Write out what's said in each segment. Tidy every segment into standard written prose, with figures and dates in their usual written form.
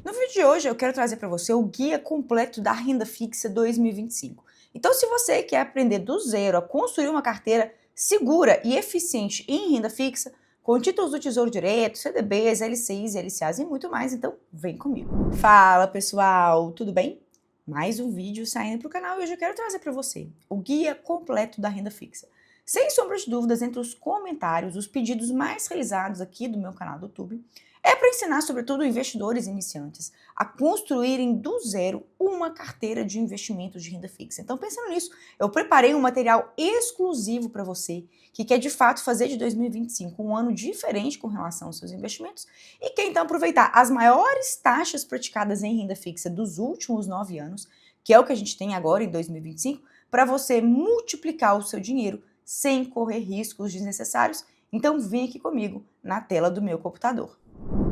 No vídeo de hoje eu quero trazer para você o guia completo da renda fixa 2025. Então, se você quer aprender do zero a construir uma carteira segura e eficiente em renda fixa, com títulos do Tesouro Direto, CDBs, LCIs, LCAs e muito mais, então vem comigo. Fala pessoal, tudo bem? Mais um vídeo saindo para o canal e hoje eu quero trazer para você o guia completo da renda fixa. Sem sombra de dúvidas, entre os comentários, os pedidos mais realizados aqui do meu canal do YouTube, é para ensinar, sobretudo, investidores iniciantes a construírem do zero uma carteira de investimentos de renda fixa. Então, pensando nisso, eu preparei um material exclusivo para você que quer, de fato, fazer de 2025 um ano diferente com relação aos seus investimentos e quer, então, aproveitar as maiores taxas praticadas em renda fixa dos últimos 9 anos, que é o que a gente tem agora em 2025, para você multiplicar o seu dinheiro sem correr riscos desnecessários. Então, vem aqui comigo na tela do meu computador.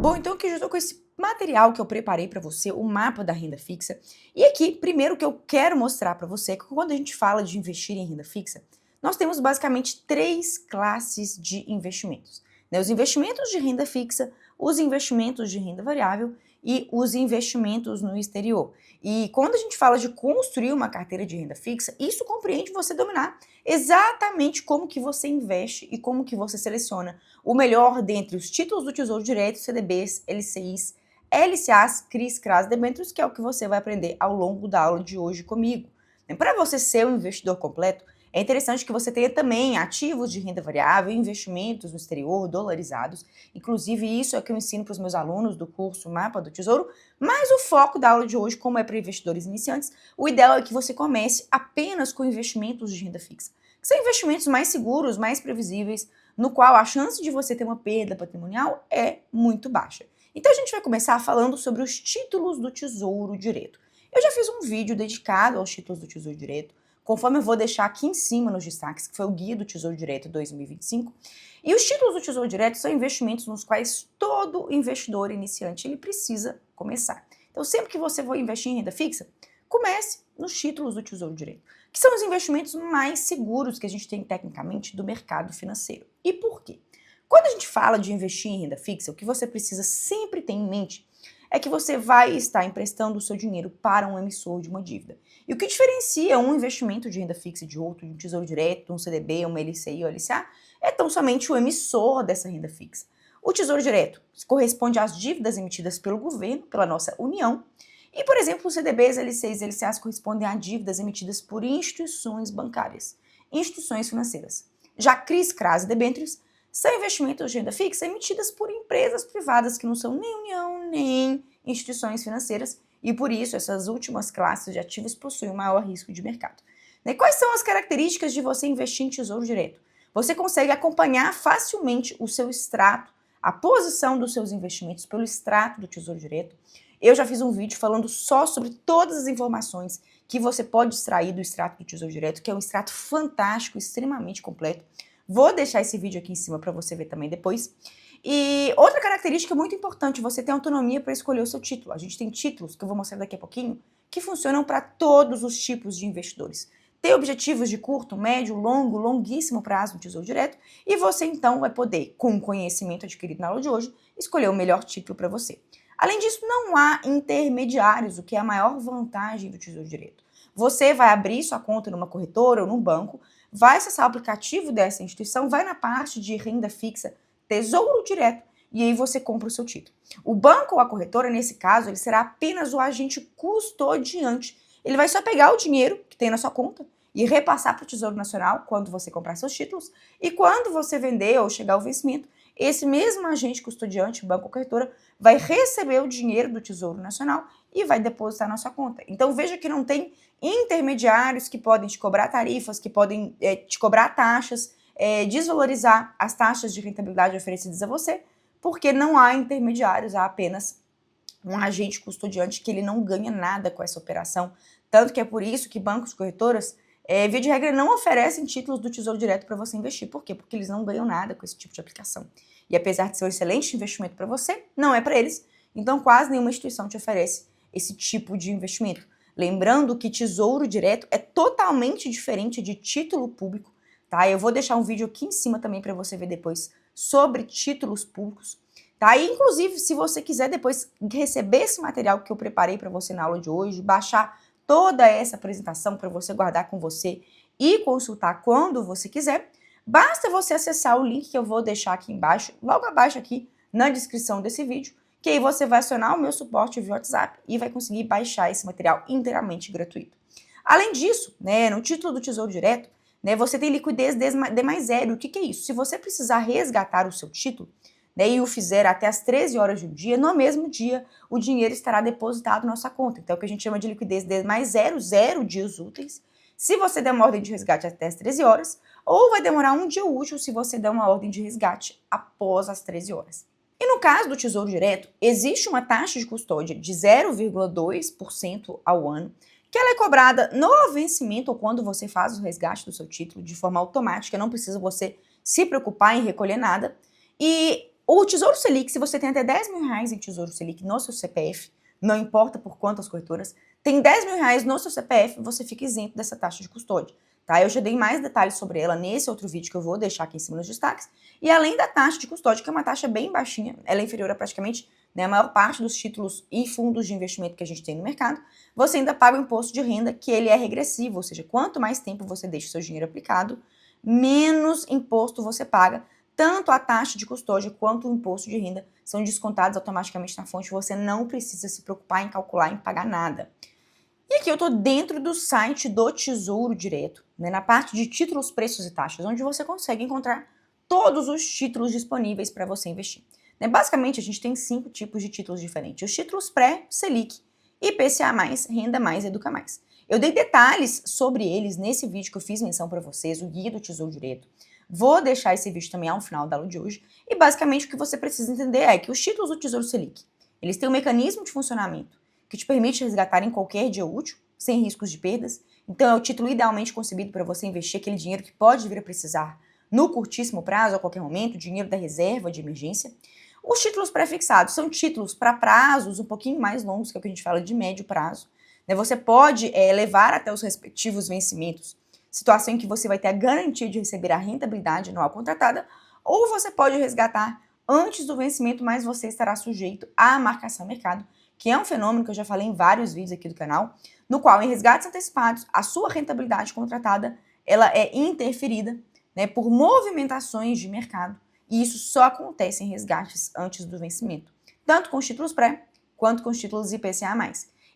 Bom, então aqui eu já estou com esse material que eu preparei para você, o mapa da renda fixa. E aqui, primeiro que eu quero mostrar para você é que quando a gente fala de investir em renda fixa, nós temos basicamente 3 classes de investimentos, né? Os investimentos de renda fixa, os investimentos de renda variável e os investimentos no exterior. E quando a gente fala de construir uma carteira de renda fixa, isso compreende você dominar exatamente como que você investe e como que você seleciona o melhor dentre os títulos do Tesouro Direto, CDBs, LCIs, LCAs, CRIs, CRAs, debêntures, que é o que você vai aprender ao longo da aula de hoje comigo. Para você ser um investidor completo, é interessante que você tenha também ativos de renda variável, investimentos no exterior, dolarizados. Inclusive, isso é o que eu ensino para os meus alunos do curso Mapa do Tesouro. Mas o foco da aula de hoje, como é para investidores iniciantes, o ideal é que você comece apenas com investimentos de renda fixa, que são investimentos mais seguros, mais previsíveis, no qual a chance de você ter uma perda patrimonial é muito baixa. Então, a gente vai começar falando sobre os títulos do Tesouro Direto. Eu já fiz um vídeo dedicado aos títulos do Tesouro Direto, conforme eu vou deixar aqui em cima nos destaques, que foi o Guia do Tesouro Direto 2025. E os títulos do Tesouro Direto são investimentos nos quais todo investidor iniciante ele precisa começar. Então, sempre que você for investir em renda fixa, comece nos títulos do Tesouro Direto, que são os investimentos mais seguros que a gente tem tecnicamente do mercado financeiro. E por quê? Quando a gente fala de investir em renda fixa, o que você precisa sempre ter em mente é que você vai estar emprestando o seu dinheiro para um emissor de uma dívida. E o que diferencia um investimento de renda fixa de outro, de um tesouro direto, um CDB, uma LCI ou LCA, é tão somente o emissor dessa renda fixa. O tesouro direto corresponde às dívidas emitidas pelo governo, pela nossa União, e, por exemplo, os CDBs, LCIs e LCAs correspondem a dívidas emitidas por instituições bancárias, instituições financeiras. Já CRIs, CRAs e debêntures são investimentos de renda fixa emitidas por empresas privadas que não são nem União, nem instituições financeiras, e por isso essas últimas classes de ativos possuem um maior risco de mercado. E quais são as características de você investir em tesouro direto? Você consegue acompanhar facilmente o seu extrato, a posição dos seus investimentos pelo extrato do tesouro direto. Eu já fiz um vídeo falando só sobre todas as informações que você pode extrair do extrato do tesouro direto, que é um extrato fantástico, extremamente completo. Vou deixar esse vídeo aqui em cima para você ver também depois. E outra característica muito importante, você tem autonomia para escolher o seu título. A gente tem títulos, que eu vou mostrar daqui a pouquinho, que funcionam para todos os tipos de investidores. Tem objetivos de curto, médio, longo, longuíssimo prazo no Tesouro Direto e você então vai poder, com o conhecimento adquirido na aula de hoje, escolher o melhor título para você. Além disso, não há intermediários, o que é a maior vantagem do Tesouro Direto. Você vai abrir sua conta numa corretora ou num banco, vai acessar o aplicativo dessa instituição, vai na parte de renda fixa, Tesouro Direto, e aí você compra o seu título. O banco ou a corretora, nesse caso, ele será apenas o agente custodiante. Ele vai só pegar o dinheiro que tem na sua conta e repassar para o Tesouro Nacional quando você comprar seus títulos, e quando você vender ou chegar ao vencimento, esse mesmo agente custodiante, banco ou corretora, vai receber o dinheiro do Tesouro Nacional e vai depositar na sua conta. Então veja que não tem intermediários que podem te cobrar tarifas, que podem te cobrar taxas, desvalorizar as taxas de rentabilidade oferecidas a você, porque não há intermediários, há apenas um agente custodiante que ele não ganha nada com essa operação. Tanto que é por isso que bancos e corretoras, via de regra, não oferecem títulos do Tesouro Direto para você investir. Por quê? Porque eles não ganham nada com esse tipo de aplicação. E apesar de ser um excelente investimento para você, não é para eles. Então quase nenhuma instituição te oferece esse tipo de investimento. Lembrando que Tesouro Direto é totalmente diferente de título público, tá? Eu vou deixar um vídeo aqui em cima também para você ver depois sobre títulos públicos. tá? E, inclusive, se você quiser depois receber esse material que eu preparei para você na aula de hoje, baixar toda essa apresentação para você guardar com você e consultar quando você quiser, basta você acessar o link que eu vou deixar aqui embaixo, logo abaixo aqui na descrição desse vídeo, que aí você vai acionar o meu suporte via WhatsApp e vai conseguir baixar esse material inteiramente gratuito. Além disso, né, no título do Tesouro Direto, né, você tem liquidez D mais zero. O que é isso? Se você precisar resgatar o seu título, né, e o fizer até as 13 horas do dia, no mesmo dia o dinheiro estará depositado na sua conta. Então, é o que a gente chama de liquidez D mais zero, 0 dias úteis, se você der uma ordem de resgate até as 13 horas, ou vai demorar um dia útil se você der uma ordem de resgate após as 13 horas. E no caso do Tesouro Direto, existe uma taxa de custódia de 0,2% ao ano, que ela é cobrada no vencimento ou quando você faz o resgate do seu título de forma automática, não precisa você se preocupar em recolher nada. E o Tesouro Selic, se você tem até 10 mil reais em Tesouro Selic no seu CPF, não importa por quantas corretoras, tem 10 mil reais no seu CPF, você fica isento dessa taxa de custódia. Tá? Eu já dei mais detalhes sobre ela nesse outro vídeo que eu vou deixar aqui em cima nos destaques. E além da taxa de custódia, que é uma taxa bem baixinha, ela é inferior a praticamente, né, a maior parte dos títulos e fundos de investimento que a gente tem no mercado, você ainda paga o imposto de renda, que ele é regressivo, ou seja, quanto mais tempo você deixa o seu dinheiro aplicado, menos imposto você paga. Tanto a taxa de custódia quanto o imposto de renda são descontados automaticamente na fonte, você não precisa se preocupar em calcular, em pagar nada. E aqui eu estou dentro do site do Tesouro Direto, né, na parte de títulos, preços e taxas, onde você consegue encontrar todos os títulos disponíveis para você investir. Né, basicamente, a gente tem 5 tipos de títulos diferentes. Os títulos pré, Selic, IPCA+, Renda Mais, Educa Mais. Eu dei detalhes sobre eles nesse vídeo que eu fiz menção para vocês, o Guia do Tesouro Direto. Vou deixar esse vídeo também ao final da aula de hoje. E basicamente o que você precisa entender é que os títulos do Tesouro Selic, eles têm um mecanismo de funcionamento que te permite resgatar em qualquer dia útil, sem riscos de perdas. Então é o título idealmente concebido para você investir aquele dinheiro que pode vir a precisar no curtíssimo prazo, a qualquer momento, dinheiro da reserva de emergência. Os títulos pré-fixados são títulos para prazos um pouquinho mais longos, que é o que a gente fala de médio prazo. Você pode levar até os respectivos vencimentos, situação em que você vai ter a garantia de receber a rentabilidade anual contratada, ou você pode resgatar antes do vencimento, mas você estará sujeito à marcação mercado, que é um fenômeno que eu já falei em vários vídeos aqui do canal, no qual em resgates antecipados, a sua rentabilidade contratada ela é interferida, né, por movimentações de mercado, e isso só acontece em resgates antes do vencimento, tanto com os títulos pré, quanto com os títulos IPCA+.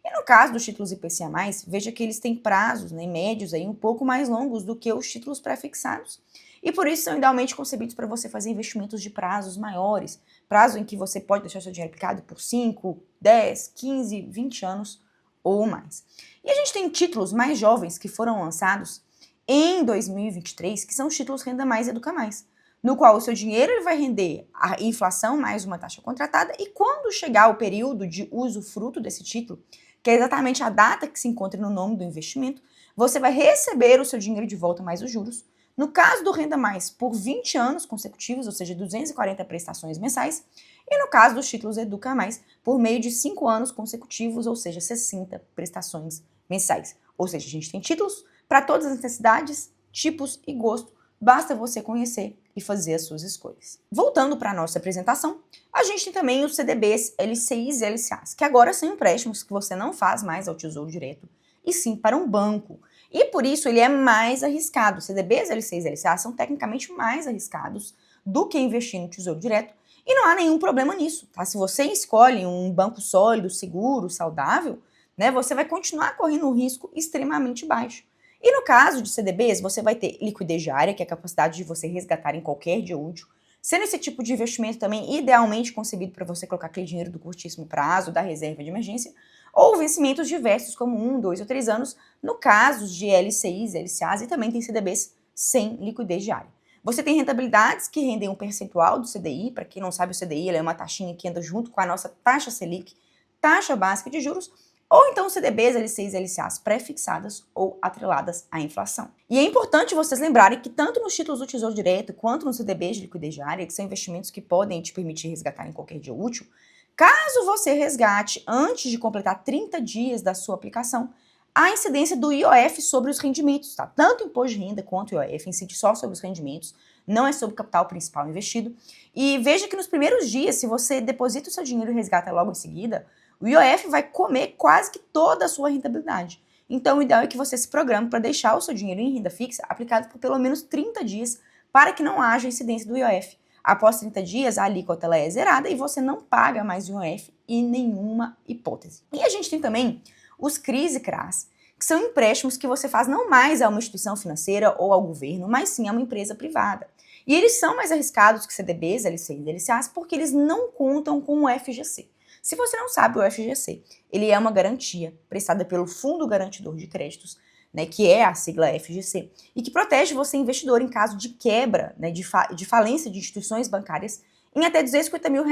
E no caso dos títulos IPCA+, veja que eles têm prazos, né, médios aí, um pouco mais longos do que os títulos pré-fixados. E por isso são idealmente concebidos para você fazer investimentos de prazos maiores, prazo em que você pode deixar seu dinheiro aplicado por 5, 10, 15, 20 anos ou mais. E a gente tem títulos mais jovens que foram lançados em 2023, que são os títulos Renda Mais e Educa Mais, no qual o seu dinheiro ele vai render a inflação mais uma taxa contratada, e quando chegar o período de usufruto desse título, que é exatamente a data que se encontra no nome do investimento, você vai receber o seu dinheiro de volta mais os juros. No caso do Renda Mais, por 20 anos consecutivos, ou seja, 240 prestações mensais, e no caso dos títulos Educa Mais, por meio de 5 anos consecutivos, ou seja, 60 prestações mensais. Ou seja, a gente tem títulos para todas as necessidades, tipos e gosto, basta você conhecer e fazer as suas escolhas. Voltando para a nossa apresentação, a gente tem também os CDBs, LCIs e LCAs, que agora são empréstimos que você não faz mais ao Tesouro Direto, e sim para um banco. E por isso ele é mais arriscado. CDBs, LCIs e LCAs são tecnicamente mais arriscados do que investir no Tesouro Direto, e não há nenhum problema nisso, tá? Se você escolhe um banco sólido, seguro, saudável, né, você vai continuar correndo um risco extremamente baixo. E no caso de CDBs, você vai ter liquidez diária, que é a capacidade de você resgatar em qualquer dia útil, sendo esse tipo de investimento também idealmente concebido para você colocar aquele dinheiro do curtíssimo prazo, da reserva de emergência, ou vencimentos diversos, como 1, 2 ou 3 anos, no caso de LCIs, LCAs, e também tem CDBs sem liquidez diária. Você tem rentabilidades que rendem um percentual do CDI. Para quem não sabe, o CDI é uma taxinha que anda junto com a nossa taxa Selic, taxa básica de juros, ou então CDBs, LCIs e LCAs pré-fixadas ou atreladas à inflação. E é importante vocês lembrarem que tanto nos títulos do Tesouro Direto quanto nos CDBs de liquidez diária, que são investimentos que podem te permitir resgatar em qualquer dia útil, caso você resgate antes de completar 30 dias da sua aplicação, a incidência do IOF sobre os rendimentos, tá? Tanto o imposto de renda quanto o IOF incide só sobre os rendimentos, não é sobre o capital principal investido. E veja que nos primeiros dias, se você deposita o seu dinheiro e resgata logo em seguida, o IOF vai comer quase que toda a sua rentabilidade. Então, o ideal é que você se programe para deixar o seu dinheiro em renda fixa aplicado por pelo menos 30 dias para que não haja incidência do IOF. Após 30 dias, a alíquota ela é zerada e você não paga mais IOF em nenhuma hipótese. E a gente tem também os CRIs e CRAs, que são empréstimos que você faz não mais a uma instituição financeira ou ao governo, mas sim a uma empresa privada. E eles são mais arriscados que CDBs, LCIs e LCAs porque eles não contam com o FGC. Se você não sabe, o FGC, ele é uma garantia prestada pelo Fundo Garantidor de Créditos, né, que é a sigla FGC, e que protege você, investidor, em caso de quebra, né, de falência de instituições bancárias em até R$250 mil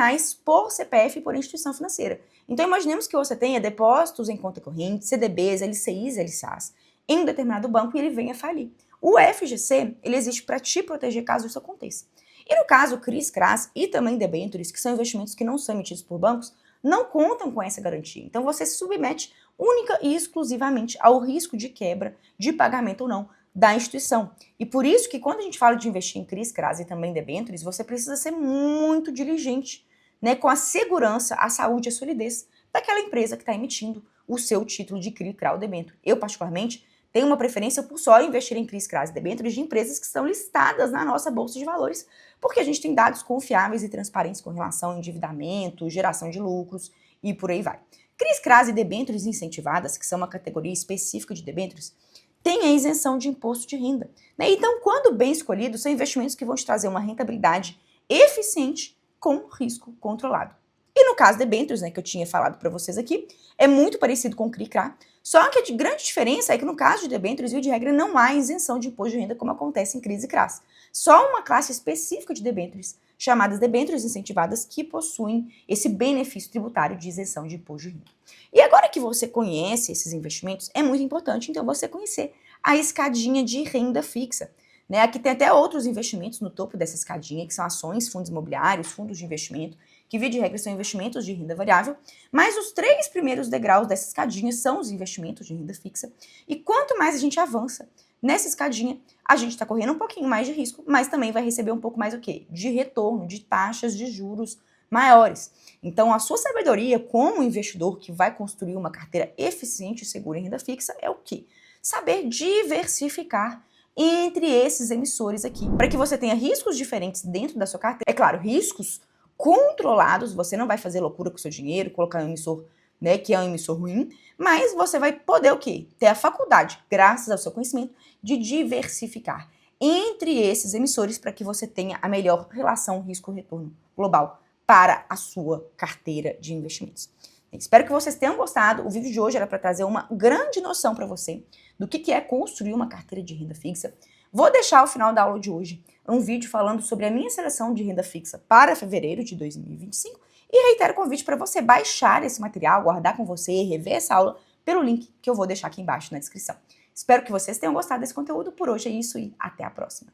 por CPF e por instituição financeira. Então, imaginemos que você tenha depósitos em conta corrente, CDBs, LCIs, LCAs, em um determinado banco e ele venha falir. O FGC, ele existe para te proteger caso isso aconteça. E no caso, CRIs, CRAs e também debêntures, que são investimentos que não são emitidos por bancos, não contam com essa garantia. Então, você se submete única e exclusivamente ao risco de quebra, de pagamento ou não, da instituição. E por isso que quando a gente fala de investir em CRIs, CRAs e também debêntures, você precisa ser muito diligente, né, com a segurança, a saúde e a solidez daquela empresa que está emitindo o seu título de CRI, CRA ou debênture. Eu, particularmente, tenho uma preferência por só investir em CRIs, CRAs e debêntures de empresas que estão listadas na nossa Bolsa de Valores, porque a gente tem dados confiáveis e transparentes com relação ao endividamento, geração de lucros e por aí vai. CRIs, CRAs e debêntures incentivadas, que são uma categoria específica de debêntures, tem a isenção de imposto de renda, né? Então, quando bem escolhidos, são investimentos que vão te trazer uma rentabilidade eficiente com risco controlado. E no caso de debêntures, né, que eu tinha falado para vocês aqui, é muito parecido com o CRI-CRA, só que a grande diferença é que no caso de debêntures, via de regra, não há isenção de imposto de renda como acontece em CRIs e CRAs. Só uma classe específica de debêntures, chamadas debêntures incentivadas, que possuem esse benefício tributário de isenção de imposto de renda. E agora que você conhece esses investimentos, é muito importante, então, você conhecer a escadinha de renda fixa. Né? Aqui tem até outros investimentos no topo dessa escadinha, que são ações, fundos imobiliários, fundos de investimento, que via de regra são investimentos de renda variável, mas os 3 primeiros degraus dessa escadinha são os investimentos de renda fixa. E quanto mais a gente avança nessa escadinha, a gente está correndo um pouquinho mais de risco, mas também vai receber um pouco mais o quê? De retorno, de taxas de juros maiores. Então, a sua sabedoria como investidor que vai construir uma carteira eficiente e segura em renda fixa é o quê? Saber diversificar entre esses emissores aqui, para que você tenha riscos diferentes dentro da sua carteira. É claro, riscos controlados, você não vai fazer loucura com o seu dinheiro, colocar um emissor, né, que é um emissor ruim, mas você vai poder o quê? Ter a faculdade, graças ao seu conhecimento, de diversificar entre esses emissores para que você tenha a melhor relação risco-retorno global para a sua carteira de investimentos. Espero que vocês tenham gostado. O vídeo de hoje era para trazer uma grande noção para você do que é construir uma carteira de renda fixa. Vou deixar ao final da aula de hoje um vídeo falando sobre a minha seleção de renda fixa para fevereiro de 2025 e reitero o convite para você baixar esse material, guardar com você e rever essa aula pelo link que eu vou deixar aqui embaixo na descrição. Espero que vocês tenham gostado desse conteúdo. Por hoje é isso e até a próxima.